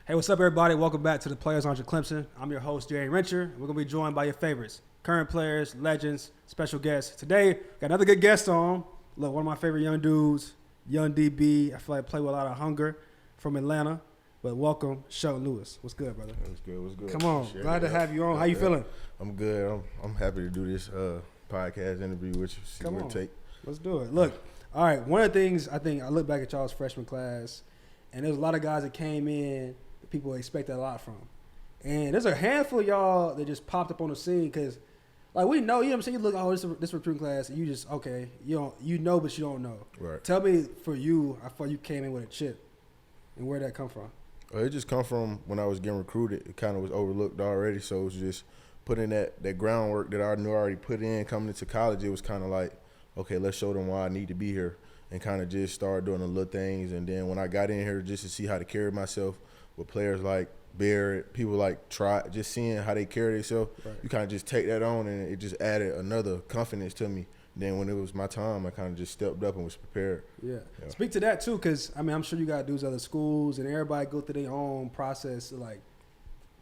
Hey, what's up, everybody? Welcome back to the Players on Clemson. I'm your host, Jerry Rencher. We're going to be joined by your favorites, current players, legends, special guests. Today, got another good guest on. Look, one of my favorite young dudes, young DB. I feel like play with a lot of hunger from Atlanta. But welcome, Shelton Lewis. What's good, brother? What's good? What's good? Come on. Glad to have you on. How you feeling? I'm good. I'm happy to do this podcast interview with you. See Come what on. it take. Let's do it. Look, all right, one of the things I think I look back at y'all's freshman class, and there's a lot of guys that came in that people expected a lot from. And there's a handful of y'all that just popped up on the scene because, like, we know, you know what I'm saying? You look, this recruiting class, and you just, okay, you know, but you don't know. Right. Tell me, for you, I thought you came in with a chip, and where'd that come from? It just come from when I was getting recruited. It kind of was overlooked already, so it was just putting that groundwork that I knew I already put in coming into college. It was kind of like, okay, let's show them why I need to be here, and kind of just start doing the little things. And then when I got in here just to see how to carry myself with players like Barrett, people like Trot, just seeing how they carry themselves, right. You kind of just take that on, and it just added another confidence to me. Then when it was my time, I kind of just stepped up and was prepared. Yeah. Speak to that, too, because, I mean, I'm sure you got dudes at other schools, and everybody go through their own process of, like,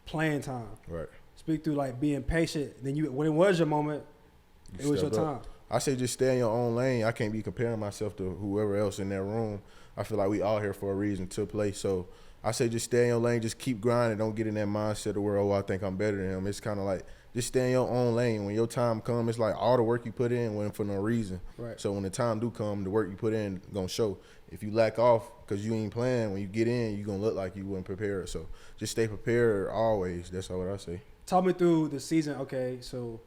playing time. Right. Speak through, like, being patient. Then when it was your moment, it was your time. I say just stay in your own lane. I can't be comparing myself to whoever else in that room. I feel like we all here for a reason to play. So I say just stay in your lane. Just keep grinding. Don't get in that mindset of where, oh, I think I'm better than him. It's kind of like just stay in your own lane. When your time comes, it's like all the work you put in went for no reason. Right. So when the time do come, the work you put in going to show. If you lack off because you ain't playing, when you get in, you're going to look like you weren't prepared. So just stay prepared always. That's all what I say. Talk me through the season. Okay, so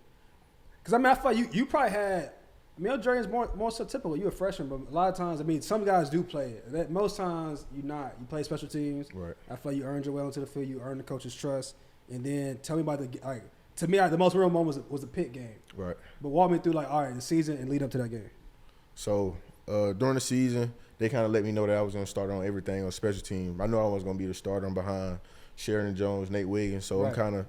because, I mean, I feel like you probably had – I mean, your journey is more so typical. You're a freshman, but a lot of times, I mean, some guys do play it. Most times, you're not. You play special teams. Right. I feel like you earned your way onto the field. You earned the coach's trust. And then tell me about to me, the most real moment was the Pitt game. Right. But walk me through, like, all right, the season and lead up to that game. So during the season, they kind of let me know that I was going to start on everything on special team. I knew I was going to be the starter. I'm behind Sheridan Jones, Nate Wiggins. So right. I'm kind of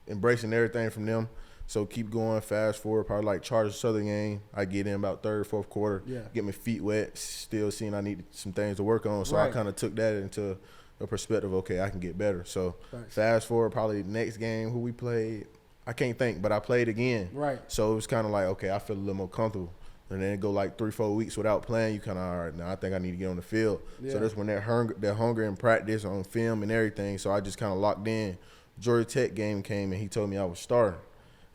embracing everything from them. So keep going, fast forward, probably like Chargers Southern game. I get in about third, fourth quarter, get my feet wet, still seeing I need some things to work on. So I kind of took that into a perspective, okay, I can get better. So fast forward, probably next game, who we played, I can't think, but I played again. Right. So it was kind of like, okay, I feel a little more comfortable. And then it go like 3-4 weeks without playing, you kind of, all right, now I think I need to get on the field. Yeah. So that's when that hunger and practice on film and everything. So I just kind of locked in. Georgia Tech game came, and he told me I was starting.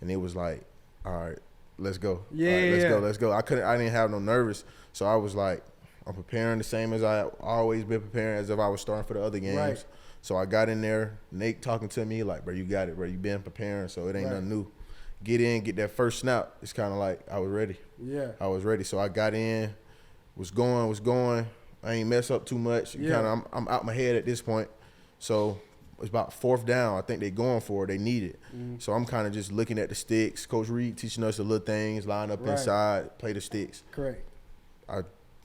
And it was like, all right, let's go. Yeah, let's go. I didn't have no nervous, so I was like, I'm preparing the same as I always been preparing, as if I was starting for the other games. Right. So I got in there, Nate talking to me like, bro, you got it, bro. You been preparing, so it ain't nothing new. Get in, get that first snap. It's kind of like I was ready. Yeah, I was ready. So I got in, was going. I ain't mess up too much. Yeah. I'm out my head at this point, so. It's about fourth down. I think they're going for it. They need it. Mm-hmm. So I'm kind of just looking at the sticks. Coach Reed teaching us the little things, line up inside, play the sticks. Correct. I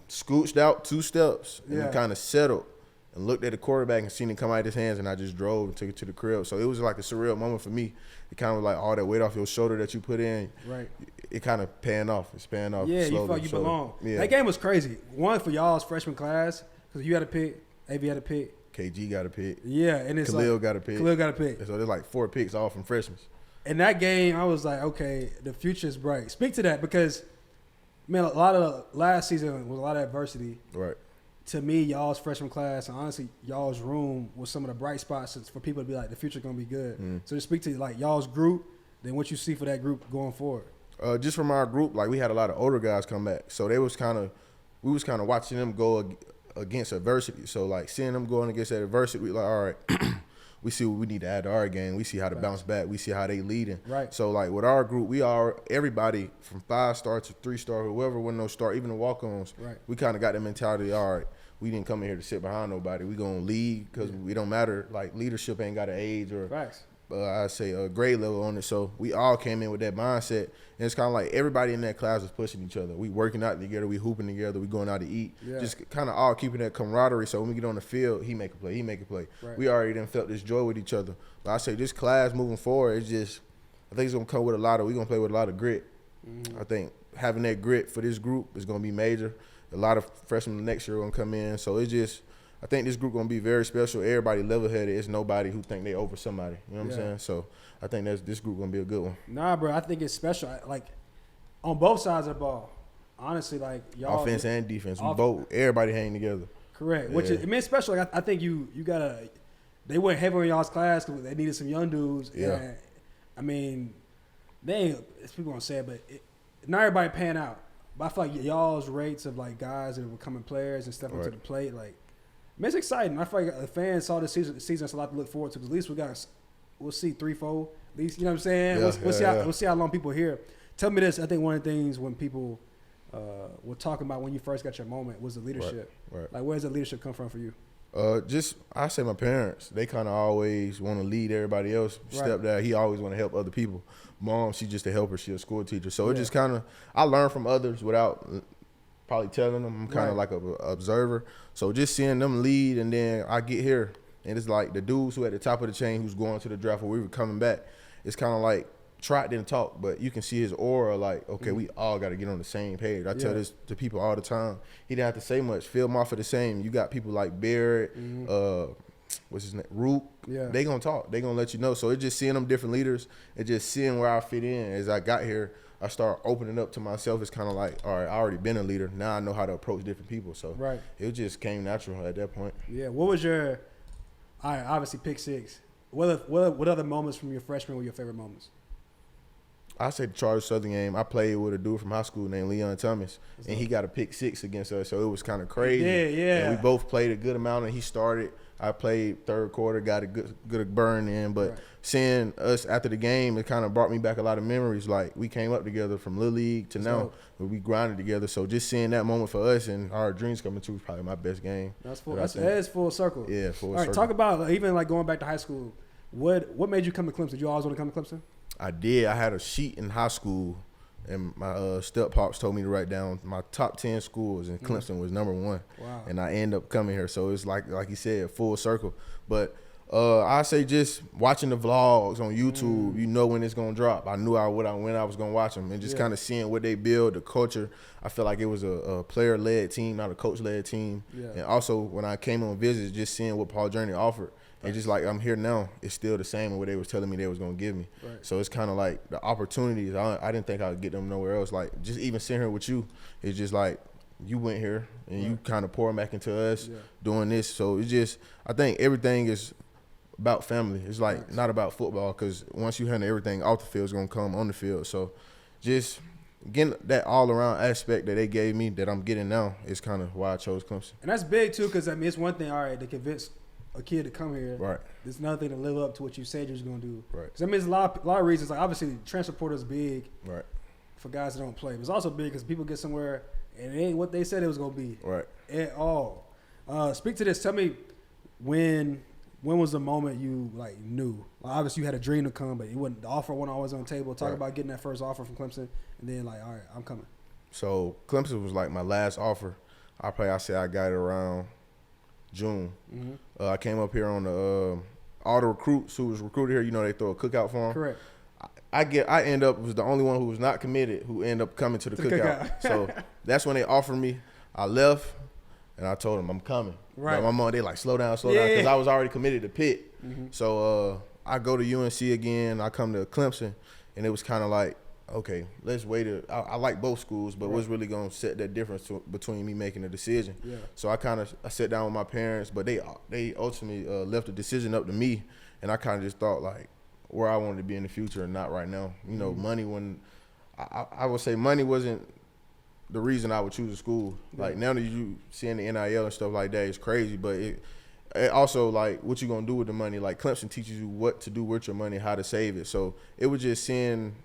scooched out 2 steps and kind of settled and looked at the quarterback and seen it come out of his hands, and I just drove and took it to the crib. So it was like a surreal moment for me. It kind of like all that weight off your shoulder that you put in. Right. It kind of paying off. It's paying off. Yeah, slowly, you felt like you belong. Yeah. That game was crazy. One for y'all's freshman class because you had a pick, AV had a pick. KG got a pick. Yeah, and it's Khalil got a pick. Khalil got a pick. So there's like 4 picks all from freshmen. In that game, I was like, okay, the future is bright. Speak to that because, man, a lot of last season was a lot of adversity. Right. To me, y'all's freshman class, and honestly, y'all's room was some of the bright spots for people to be like, the future going to be good. Mm. So just speak to like y'all's group, then what you see for that group going forward. Just from our group, like we had a lot of older guys come back. So we was kind of watching them go against adversity. So, like, seeing them going against that adversity, we like, all right, we see what we need to add to our game. We see how to bounce back. We see how they leading. Right. So, like, with our group, everybody from 5-star to 3-star, whoever won no star, even the walk-ons, we kind of got the mentality, all right, we didn't come in here to sit behind nobody. We going to lead because we don't matter. Like, leadership ain't got an age or I say a grade level on it. So we all came in with that mindset. And it's kind of like everybody in that class was pushing each other. We working out together. We hooping together. We going out to eat. Yeah. Just kind of all keeping that camaraderie. So when we get on the field, he make a play. Right. We already done felt this joy with each other. But I say this class moving forward, it's just, I think it's going to come with we're going to play with a lot of grit. Mm-hmm. I think having that grit for this group is going to be major. A lot of freshmen next year are going to come in. So it's just, I think this group gonna be very special. Everybody level-headed. It's nobody who think they over somebody. You know what I'm saying? So I think this group gonna be a good one. Nah, bro, I think it's special. Like on both sides of the ball, honestly, like y'all offense and defense, everybody hang together. Correct. Which is, it means special. Like I think you gotta. They went heavy on y'all's class because they needed some young dudes. Yeah. And, I mean, they ain't. People gonna say it, but not everybody pan out. But I feel like y'all's rates of like guys that are becoming players and stepping to the plate, like. I mean, it's exciting. I feel like the fans saw this season. It's a lot to look forward to. Because at least we'll see 3-4. At least, you know what I'm saying? Yeah, we'll see how long people here. Tell me this. I think one of the things when people were talking about when you first got your moment was the leadership. Right. Like, where does the leadership come from for you? I say my parents. They kind of always want to lead everybody else. Stepdad, he always want to help other people. Mom, she just a helper. She a school teacher. So it just kind of, I learned from others without probably telling them. I'm kind of like an observer. So just seeing them lead, and then I get here, and it's like the dudes who at the top of the chain who's going to the draft or we were coming back, it's kind of like Trot didn't talk, but you can see his aura like, okay, we all got to get on the same page. I tell this to people all the time. He didn't have to say much. Phil Moffitt the same. You got people like Barrett, what's his name, Rook. Yeah. They going to talk. They going to let you know. So it's just seeing them different leaders and just seeing where I fit in. As I got here, I start opening up to myself. It's kind of like, all right, I already been a leader. Now I know how to approach different people. So it just came natural at that point. Yeah. What was your, all right, obviously pick six. What other moments from your freshman were your favorite moments? I say the Chargers Southern game. I played with a dude from high school named Leon Thomas, and he got a pick six against us, so it was kind of crazy. Yeah. And we both played a good amount, and he started. I played third quarter, got a good burn in, but seeing us after the game, it kind of brought me back a lot of memories. Like, we came up together from Little League to now, where we grinded together. So just seeing that moment for us and our dreams coming true was probably my best game. That is full circle. Yeah, full circle. All right, talk about even like going back to high school. What made you come to Clemson? Did you always want to come to Clemson? I did. I had a sheet in high school, and my step-pops told me to write down my top 10 schools, and Clemson was number one. Wow. And I ended up coming here. So it's like you said, full circle. But I say just watching the vlogs on YouTube, you know when it's going to drop. I knew when I was going to watch them, and just kind of seeing what they build, the culture. I felt like it was a player-led team, not a coach-led team. Yeah. And also, when I came on visits, just seeing what Paul Journey offered. And just like I'm here now, it's still the same as what they was telling me they was going to give me. Right. So it's kind of like the opportunities, I didn't think I would get them nowhere else. Like, just even sitting here with you, it's just like you went here and you kind of pouring back into us doing this. So it's just, I think everything is about family. It's like not about football, because once you handle everything off the field, it's going to come on the field. So just getting that all-around aspect that they gave me that I'm getting now is kind of why I chose Clemson. And that's big, too, because, I mean, it's one thing, all right, to convince a kid to come here. Right. There's another thing to live up to what you said you was going to do. Right. Because, I mean, there's a lot of reasons. Like, obviously, transfer portal is big for guys that don't play. But it's also big because people get somewhere and it ain't what they said it was going to be. Right. At all. Speak to this. Tell me when was the moment you, like, knew? Like, obviously, you had a dream to come, but the offer wasn't always on the table. Talk about getting that first offer from Clemson and then, like, all right, I'm coming. So, Clemson was, like, my last offer. I say I got it around June. I came up here on the all the recruits who was recruited here. You know, they throw a cookout for them. Correct. I end up was the only one who was not committed who ended up coming to the cookout. So that's when they offered me. I left and I told them I'm coming. Right. But my mom, they like slow down, because I was already committed to Pitt. So I go to UNC again. I come to Clemson, and it was kind of like, okay, let's wait. I like both schools, but what's really going to set that difference between me making a decision? Yeah. So I sat down with my parents, but they ultimately left the decision up to me, and I kind of just thought like where I wanted to be in the future and not right now. You know, money I would say money wasn't the reason I would choose a school. Like now that you seeing the NIL and stuff like that, it's crazy, but it also like what you gonna do with the money. Like Clemson teaches you what to do with your money, how to save it. So it was just seeing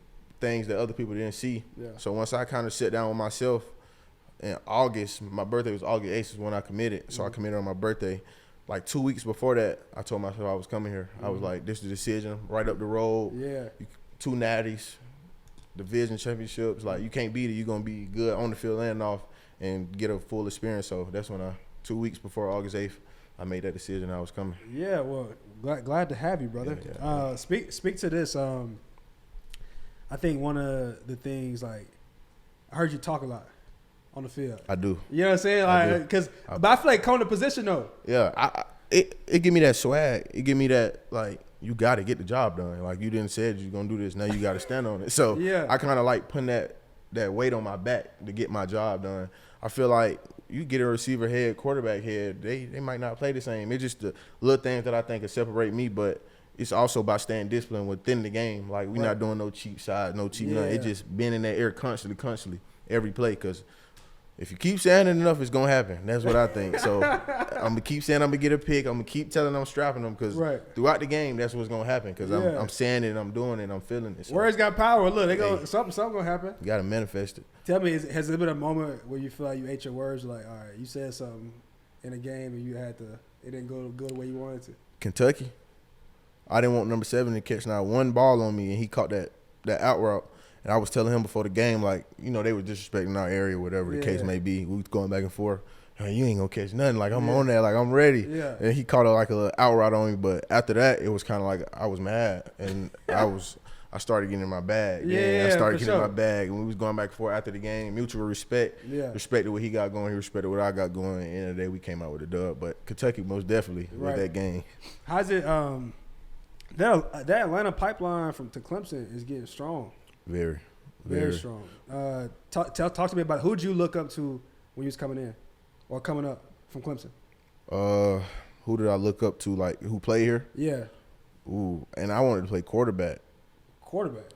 things that other people didn't see. Yeah. So once I kind of sit down with myself in August, my birthday was August 8th is when I committed. So I committed on my birthday. Like 2 weeks before that, I told myself I was coming here. I was like, this is the decision, right up the road. Yeah. 2 natties, division championships. Like, you can't beat it. You're going to be good on the field and off and get a full experience. So that's when 2 weeks before August 8th, I made that decision I was coming. Yeah, well, glad to have you, brother. Yeah. Speak to this. I think one of the things, like, I heard you talk a lot. on the field. I do. You know what I'm saying? Like, but I feel like coming to position though. Yeah, it give me that swag. It give me that, like, you got to get the job done. Like, you didn't say you're gonna do this. Now you got to stand on it. So yeah. I kind of like putting that weight on my back to get my job done. I feel like you get a receiver head, quarterback head, they might not play the same. It's just the little things that I think can separate me, but it's also about staying disciplined within the game. Like, we're not doing no cheap shots, no cheap nothing. It's just being in that air constantly, every play. Because if you keep saying it enough, it's going to happen. That's what I think. So I'm going to keep saying I'm going to get a pick. I'm going to keep telling them I'm strapping them because throughout the game, that's what's going to happen because I'm saying it and I'm doing it and I'm feeling it. So, words got power. Look, they go something going to happen. You got to manifest it. Tell me, has there been a moment where you feel like you ate your words? Like, all right, you said something in a game and it didn't go the way you wanted to? Kentucky. I didn't want number 7 to catch not one ball on me, and he caught that out route. And I was telling him before the game, like, you know, they were disrespecting our area, whatever the case may be. We was going back and forth. Hey, you ain't going to catch nothing. Like, I'm on that. Like, I'm ready. Yeah. And he caught like a little out route on me. But after that, it was kind of like I was mad. And I started getting in my bag. I started getting in my bag. And we was going back and forth after the game. Mutual respect. Yeah. Respected what he got going. He respected what I got going. At the end of the day, we came out with a dub. But Kentucky most definitely with that game. How's it that Atlanta pipeline to Clemson is getting strong. Very strong. Talk to me about it. Who'd you look up to when you was coming in or coming up from Clemson? Who did I look up to, like, who played here? Yeah. Ooh, and I wanted to play quarterback.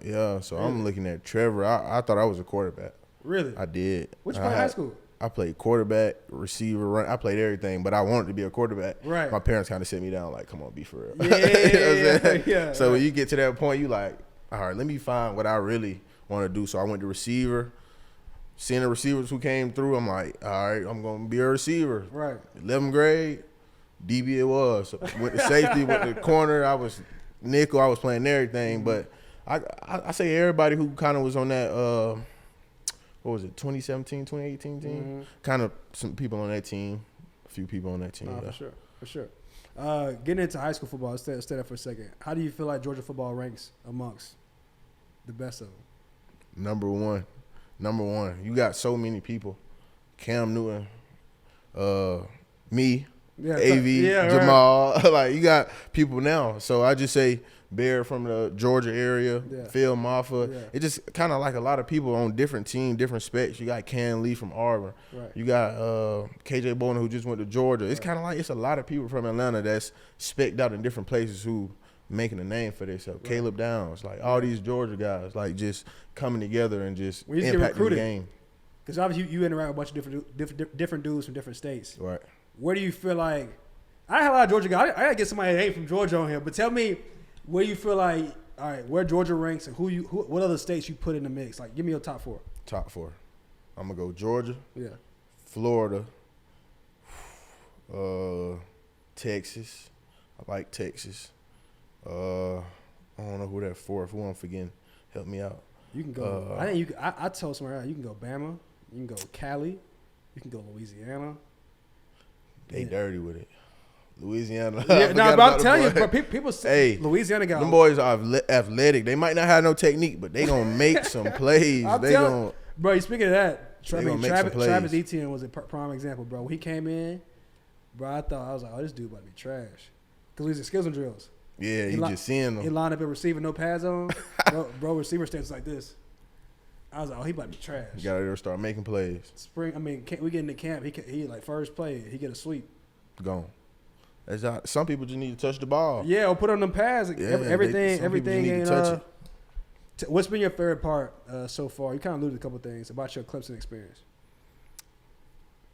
Yeah, so really? I'm looking at Trevor. I thought I was a quarterback. Really? I did. What you play in high school? I played quarterback, receiver, run. I played everything, but I wanted to be a quarterback. Right. My parents kind of set me down, like, come on, be for real. Yeah. So when you get to that point, you like, all right, let me find what I really want to do. So I went to receiver. Seeing the receivers who came through, I'm like, all right, I'm going to be a receiver. Right. 11th grade, DB it was. So went to safety, went to corner. I was nickel. I was playing everything. But I say everybody who kind of was on that, what was it, 2017, 2018 team? Mm-hmm. Kind of some people on that team, a few people on that team. No, for sure. Getting into high school football, stay there for a second. How do you feel like Georgia football ranks amongst the best of them? Number one. You got so many people. Cam Newton, me, AV, Jamal. Right. Like, you got people now. So I just say Bear from the Georgia area, Phil Maffa. Yeah. It just kind of like a lot of people on different teams, different specs. You got Cam Lee from Auburn. Right. You got KJ Bolden who just went to Georgia. It's kind of like it's a lot of people from Atlanta that's specced out in different places who making a name for themselves. Right. Caleb Downs, like all these Georgia guys, like just coming together and just impacting the game. Because obviously you interact with a bunch of different dudes from different states. Right. Where do you feel like – I have a lot of Georgia guys. I got to get somebody that ain't from Georgia on here. But tell me where you feel like, all right, where Georgia ranks and what other states you put in the mix. Like, give me your top 4. Top 4. I'm going to go Georgia. Yeah. Florida. Texas. I like Texas. I don't know who that 4th. Who I'm forgetting. Help me out. You can go. I think you. I told somewhere else. You can go Bama. You can go Cali. You can go Louisiana. They dirty with it. Louisiana. Yeah, no, but I'm telling you, but people say Louisiana got them boys are athletic. They might not have no technique, but they gonna make some plays. Bro, speaking of that, Travis Etienne was a prime example, bro. When he came in, bro, I was like, oh, this dude about to be trash, because he's in skills and drills. Yeah, he just seeing them. He lined up at receiver, no pads on. bro, receiver stands like this. I was like, oh, he about to be trash. You got to start making plays. We get into camp. He like first play, he get a sweep. Gone. Some people just need to touch the ball. Yeah, or put on them pads. Everything ain't. What's been your favorite part so far? You kind of alluded to a couple things about your Clemson experience.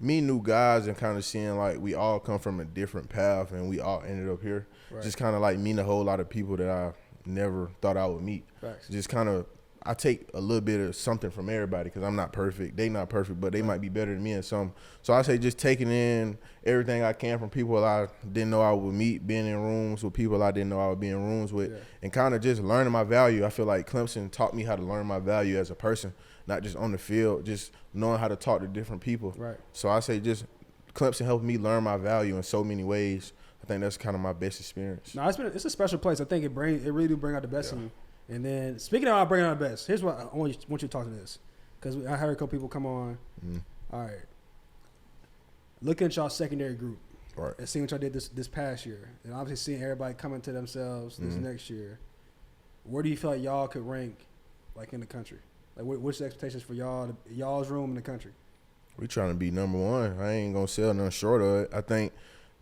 Meeting new guys and kind of seeing like we all come from a different path and we all ended up here. Right. Just kind of like meeting a whole lot of people that I never thought I would meet. Right. Just kind of, I take a little bit of something from everybody because I'm not perfect. They not perfect, but they might be better than me in some. So I say just taking in everything I can from people I didn't know I would meet, being in rooms with people I didn't know I would be in rooms with, and kind of just learning my value. I feel like Clemson taught me how to learn my value as a person, not just on the field, just knowing how to talk to different people. Right. So I say just Clemson helped me learn my value in so many ways. I think that's kind of my best experience. No, it's a special place. I think it really do bring out the best in you. And then speaking of bringing out the best, here's what I want you to talk to this, because I heard a couple people come on. All right. Looking at y'all secondary group. Right. And seeing what y'all did this past year. And obviously seeing everybody coming to themselves this next year. Where do you feel like y'all could rank, like, in the country? Like, what's the expectations for y'all's room in the country? We trying to be number one. I ain't going to sell nothing short of it. I think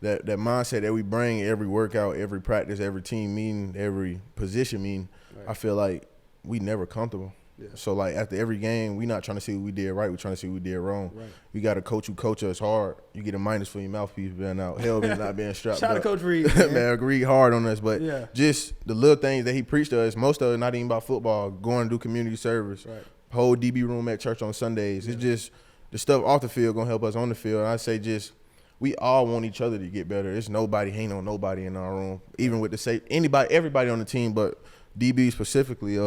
that mindset that we bring every workout, every practice, every team meeting, every position meeting, I feel like we never comfortable. Yeah. So, like, after every game, we not trying to see what we did right. We trying to see what we did wrong. Right. We got a coach who coach us hard. You get a minus for your mouthpiece being out. Hell, he's not being strapped Shout up. out to Coach Reed. Man, Reed hard on us. But just the little things that he preached to us, most of it not even about football, going to do community service, whole DB room at church on Sundays. It's just the stuff off the field going to help us on the field. And I say just we all want each other to get better. It's nobody, ain't on nobody in our room, even with the safe everybody on the team, but DB specifically,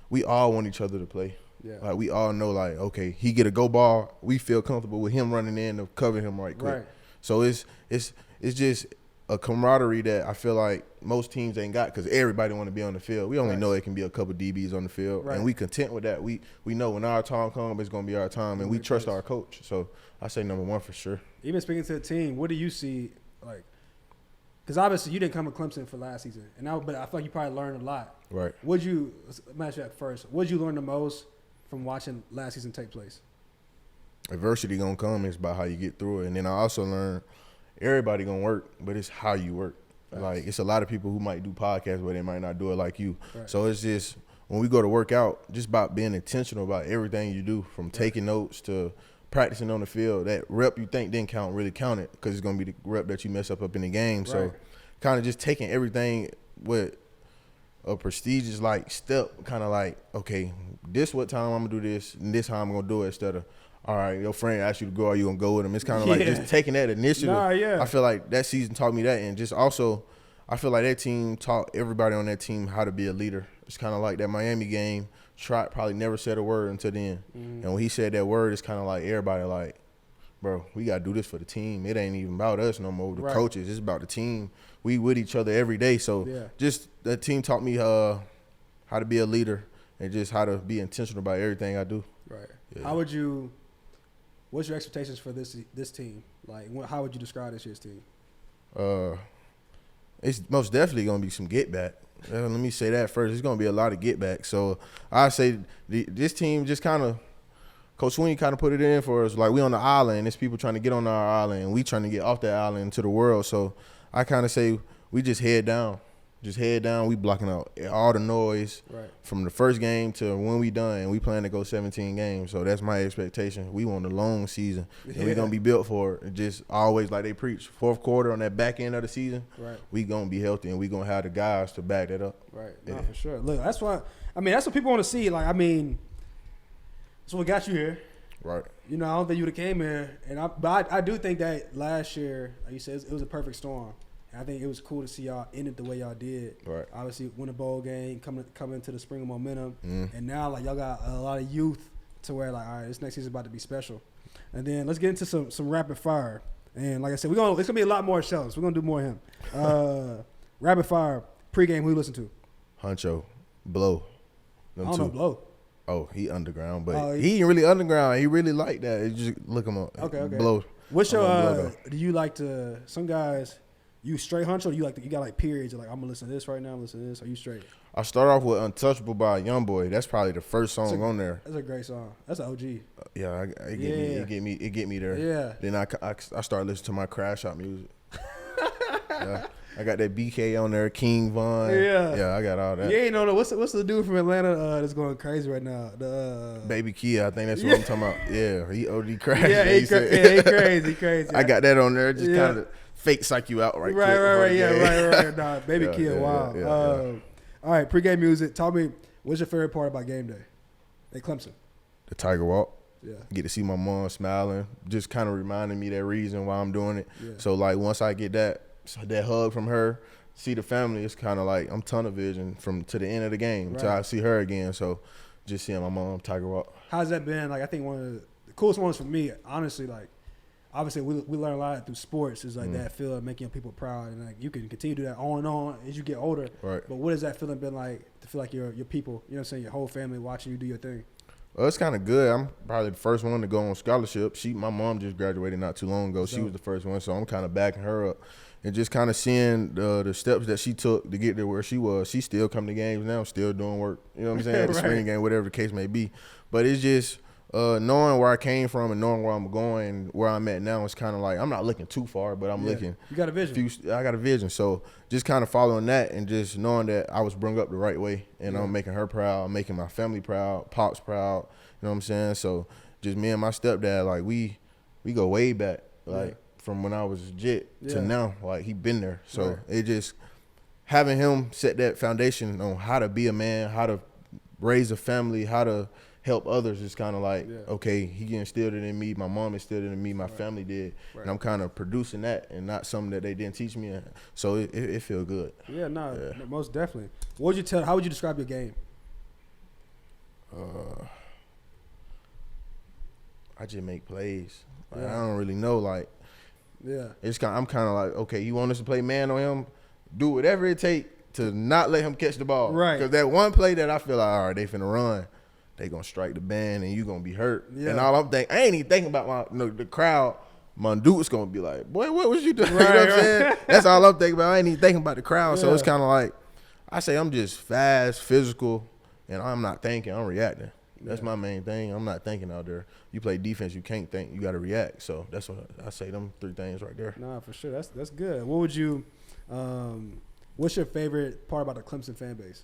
we all want each other to play. Yeah. Like, we all know, like, okay, he get a go ball, we feel comfortable with him running in to cover him right quick. Right. So it's just a camaraderie that I feel like most teams ain't got because everybody want to be on the field. We only know it can be a couple DBs on the field, and we content with that. We know when our time comes, it's going to be our time, and we trust our coach. So I say number one for sure. Even speaking to the team, what do you see, like, because obviously you didn't come to Clemson for last season, but I feel like you probably learned a lot. Right. Let's match that first. What did you learn the most from watching last season take place? Adversity gonna come. It's about how you get through it. And then I also learned everybody gonna work, but it's how you work. Right. Like, it's a lot of people who might do podcasts, but they might not do it like you. Right. So it's just when we go to work out, just about being intentional about everything you do, from taking notes to practicing on the field. That rep you think didn't count really counted because it's gonna be the rep that you mess up in the game. Right. So kind of just taking everything with a prestigious like step, kind of like, okay, this what time I'm gonna do this, and this how I'm gonna do it, instead of, all right, your friend asked you to go, are you gonna go with him? It's kind of like just taking that initiative. I feel like that season taught me that, and just also, I feel like that team taught everybody on that team how to be a leader. It's kind of like that Miami game. Trot probably never said a word until then, and when he said that word, it's kind of like everybody like, bro, we gotta do this for the team. It ain't even about us no more. The coaches, it's about the team. We with each other every day. So just that team taught me how to be a leader and just how to be intentional about everything I do. Right. Yeah. What's your expectations for this team? Like, how would you describe this year's team? It's most definitely gonna be some get back. Let me say that first. It's gonna be a lot of get back. So I say this team just kind of. Coach Sweeney kind of put it in for us. Like, we on the island, and there's people trying to get on our island, and we trying to get off that island into the world. So I kind of say we just head down. Just head down. We blocking out all the noise from the first game to when we done. And we plan to go 17 games. So that's my expectation. We want a long season, and we're going to be built for it. Just always, like they preach, fourth quarter on that back end of the season, we going to be healthy, and we going to have the guys to back that up. Right. No, for sure. Look, that's what people want to see. Like, that's what got you here. Right. You know, I don't think you would have came here. But I do think that last year, like you said, it was a perfect storm. And I think it was cool to see y'all end it the way y'all did. Right. Obviously, win a bowl game, come into the spring of momentum. And now, like, y'all got a lot of youth to where, like, all right, this next season is about to be special. And then let's get into some rapid fire. And like I said, it's going to be a lot more Shelton. We're going to do more of him. Rapid fire, pregame, who you listen to? Huncho, Blow. I don't know Blow. Oh, he underground, but he ain't really underground. He really like that. You just look him up. Okay. Blow. What's your do you like to? Some guys, you straight hunch, or you got like periods? You're like, I'm gonna listen to this right now. I'm listening to this. Are you straight? I start off with "Untouchable" by Youngboy. That's probably the first song on there. That's a great song. That's an OG. It get me there. Yeah. Then I start listening to my Crash Out music. I got that BK on there, King Von. Yeah, I got all that. You ain't know what's the dude from Atlanta that's going crazy right now? The Baby Kia, I think that's what I'm talking about. Yeah, he OD crazy. Yeah, he crazy. I got that on there, just kind of fake psych you out right. Right. Nah, Baby Kia, wow. All right, pregame music. Tell me, what's your favorite part about game day at Clemson? The Tiger Walk. Yeah. Get to see my mom smiling, just kind of reminding me that reason why I'm doing it. Yeah. So like once I get that hug from her, see the family, it's kind of like I'm tunnel vision to the end of the game until I see her again. So just seeing my mom, Tiger Walk. How's that been? Like, I think one of the coolest ones for me, honestly, like, obviously we learn a lot through sports, is like that feeling of making people proud, and like you can continue to do that on and on as you get older. Right. But what has that feeling been like to feel like your people, you know what I'm saying, your whole family watching you do your thing? Well, it's kind of good. I'm probably the first one to go on scholarship. My mom just graduated not too long ago. She was the first one, so I'm kind of backing her up. And just kind of seeing the steps that she took to get there where she was. She still coming to games now, still doing work. You know what I'm saying? The spring game, whatever the case may be. But it's just knowing where I came from and knowing where I'm going, where I'm at now, it's kind of like I'm not looking too far, but I'm looking. You got a vision. I got a vision. So just kind of following that and just knowing that I was brought up the right way and I'm making her proud, I'm making my family proud, Pops proud. You know what I'm saying? So just me and my stepdad, like we go way back, like from when I was legit to now. Like he been there. So it just having him set that foundation on how to be a man, how to raise a family, how to help others is kind of like, okay, he instilled it in me. My mom instilled it in me. My family did. And I'm kind of producing that and not something that they didn't teach me. So it feel good. Yeah, most definitely. How would you describe your game? I just make plays. Like, I don't really know. Like, it's I'm kind of like, okay, you want us to play man on him? Do whatever it take to not let him catch the ball. Right. Because that one play that I feel like, all right, they finna run. They gonna strike the band and you gonna be hurt. Yeah. And all I'm thinking, I ain't even thinking about the crowd. My dude's gonna be like, boy, what was you doing? Right, you know what I'm saying? That's all I'm thinking about. I ain't even thinking about the crowd. So it's kind of like, I say I'm just fast, physical, and I'm not thinking, I'm reacting. That's my main thing. I'm not thinking out there. You play defense, you can't think. You got to react. So that's what I say. Them three things right there. Nah, for sure. That's good. What would you? What's your favorite part about the Clemson fan base?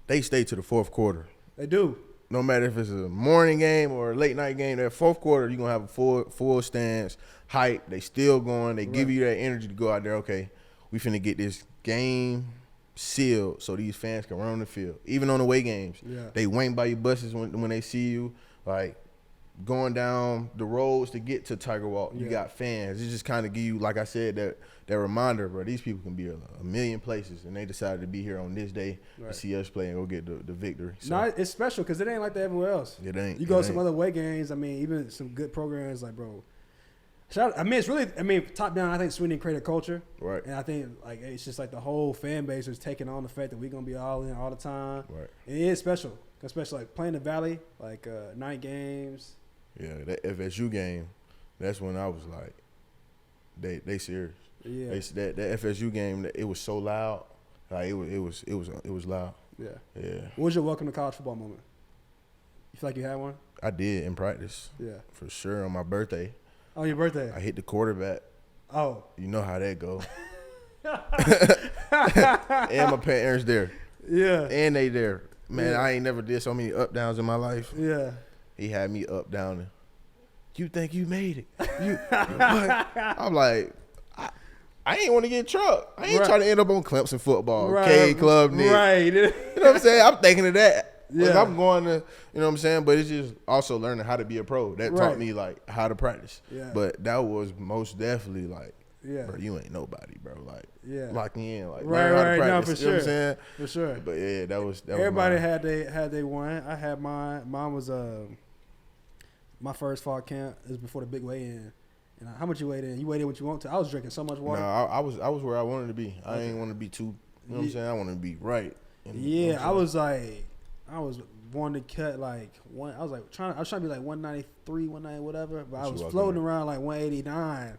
They stay to the fourth quarter. They do. No matter if it's a morning game or a late night game, that fourth quarter you're gonna have a full stance, hype. They still going. They give you that energy to go out there. Okay, we finna get this game sealed so these fans can run on the field. Even on away games, they wait by your buses when they see you, like going down the roads to get to Tiger Walk. You got fans. It just kind of give you, like I said, that reminder, bro. These people can be a million places, and they decided to be here on this day to see us play and go get the victory. So. No, it's special because it ain't like that everywhere else. It ain't. You go to some other away games. I mean, even some good programs, like, bro. It's really, top down, I think Sweden created culture. Right. And I think, like, it's just like the whole fan base is taking on the fact that we're going to be all in all the time. Right. And it is special, especially like playing the Valley, like night games. Yeah, that FSU game, that's when I was like, they serious. Yeah. That FSU game, it was so loud. Like it was loud. Yeah. Yeah. What was your welcome to college football moment? You feel like you had one? I did in practice. Yeah. For sure on my birthday. On your birthday? I hit the quarterback. Oh. You know how that go. And my parents there. Yeah. And they there. Man, I ain't never did so many up downs in my life. Yeah. He had me up down. You think you made it? I'm like, I ain't want to get trucked. I ain't trying to end up on Clemson football, K Club, Nick. Right. You know what I'm saying? I'm thinking of that. Yeah. I'm going to, you know what I'm saying? But it's just also learning how to be a pro. That taught me, like, how to practice. Yeah. But that was most definitely, like, bro, you ain't nobody, bro. Like, lock me in. Like, right. No, for you sure. know what I'm saying? For sure. But, yeah, that was Everybody had they one. I had mine. Mine was my first fall camp. It was before the big weigh-in. And how much you weighed in? You weighed in what you want to. I was drinking so much water. No, I was where I wanted to be. I ain't want to be too, you know what I'm saying? I wanted to be right. I was wanting to cut like one. I was trying to be like 193, 190, whatever. But I was floating around like 189,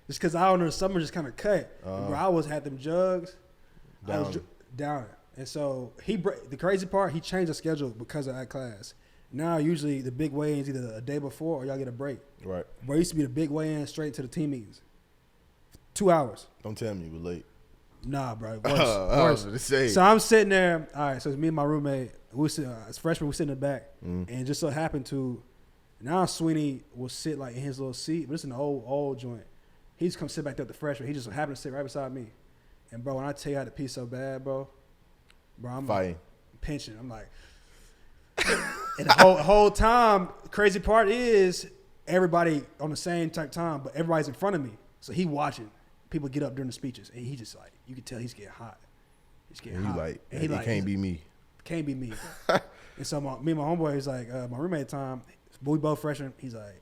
just because I don't know. Summer just kind of cut. Bro, I had them jugs. Down. I was down it, and so the crazy part, he changed the schedule because of that class. Now usually the big weigh-ins either a day before or y'all get a break. Right. Bro, it used to be the big weigh-in straight to the team meetings. 2 hours. Don't tell me you were late. Nah, bro. Worse. I was gonna say. So I'm sitting there. All right. So it's me and my roommate. As freshmen, we sit in the back, and it just so happened to. Now Sweeney will sit like in his little seat, but it's an old joint. He just come sit back there with the freshman. He just happened to sit right beside me, and bro, when I tell you I had to pee so bad, bro, I'm fighting, like, pinching. I'm like, and the whole time, the crazy part is everybody on the same type time, but everybody's in front of me, so he watching people get up during the speeches, and he just like, you can tell he's getting hot. He's getting hot. And he can't be me. Can't be me. And so me and my homeboy, he's like, my roommate at the time, but we both freshmen. He's like,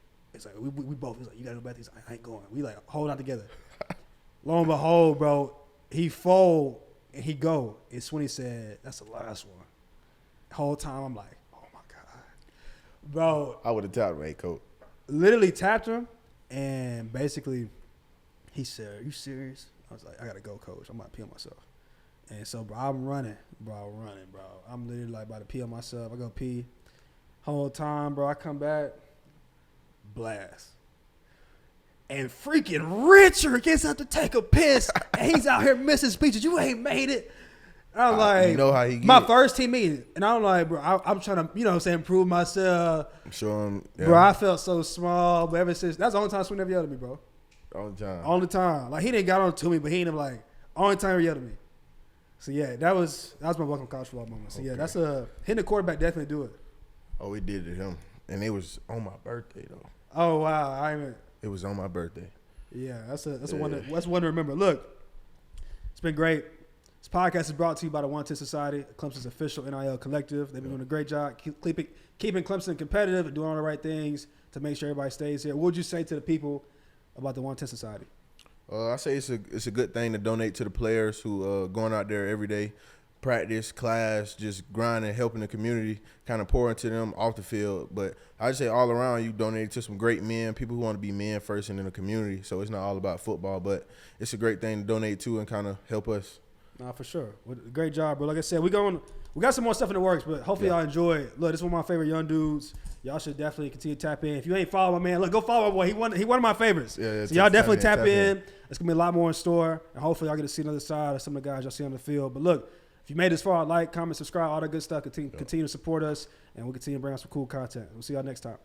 we both. He's like, you gotta go back. He's like, I ain't going. We like hold out together. Lo and behold, bro, he fold and he go. And Sweeney said, that's the last one. The whole time I'm like, oh my God. Bro. I would have tapped him, hey, coach. Literally tapped him, and basically he said, "Are you serious?" I was like, "I gotta go, coach. I'm about to pee on myself." And so, bro, I'm running, bro. I'm literally like about to pee on myself. I go pee. Whole time, bro, I come back, blast. And freaking Richard gets up to take a piss, and he's out here missing speeches. You ain't made it. I'm like, you know how he get. My first team meeting, and I'm like, bro, I'm trying to, improve myself. Show him, yeah. Bro, I felt so small, but ever since, that's the only time Swin ever yelled at me, bro. All the time. Like, he didn't got on to me, but he ain't like, only time he yelled at me. So, yeah, that was my welcome college football moment. So, yeah, that's hitting the quarterback definitely do it. Oh, we did it to him. And it was on my birthday, though. Oh, wow. It was on my birthday. Yeah, that's one to remember. Look, it's been great. This podcast is brought to you by the 110 Society, Clemson's official NIL collective. They've been doing a great job keeping Clemson competitive and doing all the right things to make sure everybody stays here. What would you say to the people about the 110 Society? I say it's a good thing to donate to the players who going out there every day, practice, class, just grinding, helping the community, kind of pour into them off the field. But I just say all around, you donate to some great men, people who want to be men first and in the community. So it's not all about football, but it's a great thing to donate to and kind of help us. Nah, for sure. Great job, bro. Like I said, we got some more stuff in the works, but hopefully y'all enjoy it. Look, this is one of my favorite young dudes. Y'all should definitely continue to tap in. If you ain't following my man, look, go follow my boy. He one of my favorites. Yeah, so y'all definitely tap in. There's gonna be a lot more in store, and hopefully y'all get to see another side of some of the guys y'all see on the field. But look, if you made this far, like, comment, subscribe, all that good stuff. Continue to support us, and we'll continue to bring out some cool content. We'll see y'all next time.